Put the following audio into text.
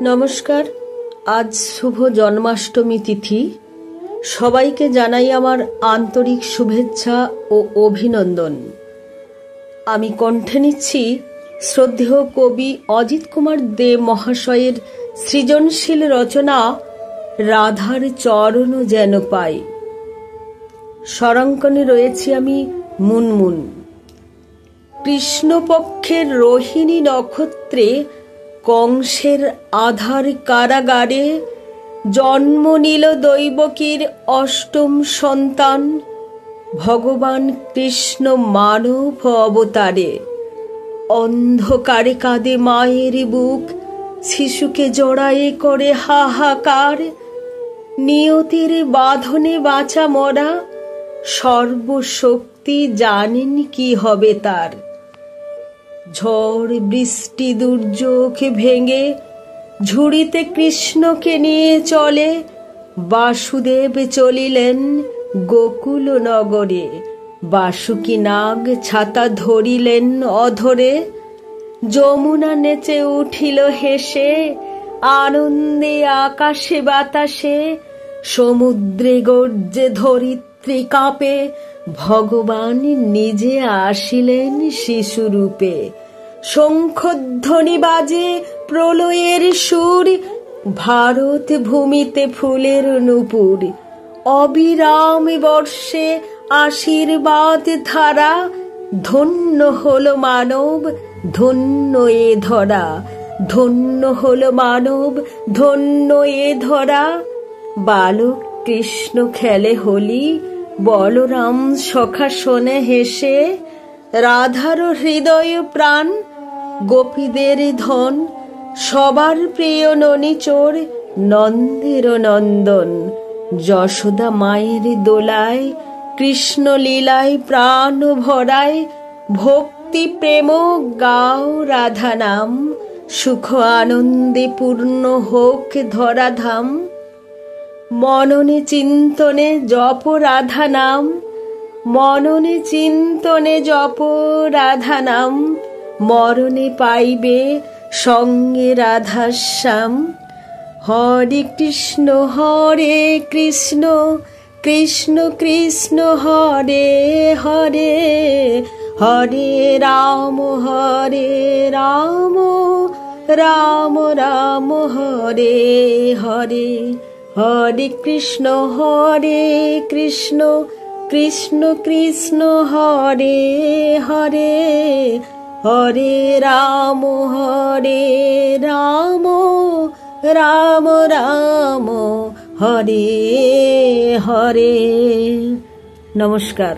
নমস্কার। আজ শুভ জন্মাষ্টমী তিথি। সবাইকে জানাই আমার আন্তরিক শুভেচ্ছা ও অভিনন্দন। আমি কণ্ঠে নিচ্ছি শ্রদ্ধেয় কবি অজিত কুমার দে মহাশয়ের সৃজনশীল রচনা রাধার চরণ যেন পাই। স্বরাঙ্কনে রয়েছি আমি মুনমুন। কৃষ্ণপক্ষের রোহিণী নক্ষত্রে কংসের আধার কারাগারে জন্ম নিল দৈবকীর অষ্টম সন্তান ভগবান কৃষ্ণ মানব অবতারে। অন্ধকারে কাঁদে মায়ের বুক, শিশুকে জড়ায়ে করে হাহাকার। নিয়তির বাঁধনে বাঁচা মরা, সর্বশক্তি জানেন কি হবে তার। ঝড় বৃষ্টি দুর্যোগ ভেঙে ঝুড়িতে কৃষ্ণকে নিয়ে চলে বাসুদেব চলিলেন গোকুল নগরে। বাসুকি নাগ ছাতা ধরিলেন অধরে, যমুনা নেচে উঠিল হেসে আনন্দে আকাশে বাতাসে। সমুদ্রে গর্জে ধরিত্রী কাঁপে, ভগবান নিজে আসিলেন শিশুরূপে। শঙ্খধ্বনি বাজে প্রলয়ের সুর, ভারত ভূমিতে ফুলের নূপুর। অবিরাম বর্ষে আশীর্বাদ ধারা, ধন্য হল মানব ধন্য এ ধরা। ধন্য হল মানব ধন্য এ ধরা। বালক কৃষ্ণ খেলে হোলি, বলরাম সখা শোনে হেসে। রাধার হৃদয় প্রাণ, গোপীদের ধন, সবার প্রিয় ননিচোর নন্দের নন্দন। যশোদা মায়ের দোলায়, কৃষ্ণ লীলায় প্রাণ ভরায়। ভক্তি প্রেম গাও রাধা নাম, সুখ আনন্দে পূর্ণ হোক ধরাধাম। মননে চিন্তনে জপ রাধা নাম, মননে চিন্তনে জপ রাধা নাম। মরণে পাইবে সঙ্গে রাধা শ্যাম। হরে কৃষ্ণ কৃষ্ণ কৃষ্ণ হরে হরে। হরে রাম রাম রাম হরে হরে। হরে কৃষ্ণ কৃষ্ণ কৃষ্ণ হরে হরে। হরে রাম রাম রাম হরে হরে। নমস্কার।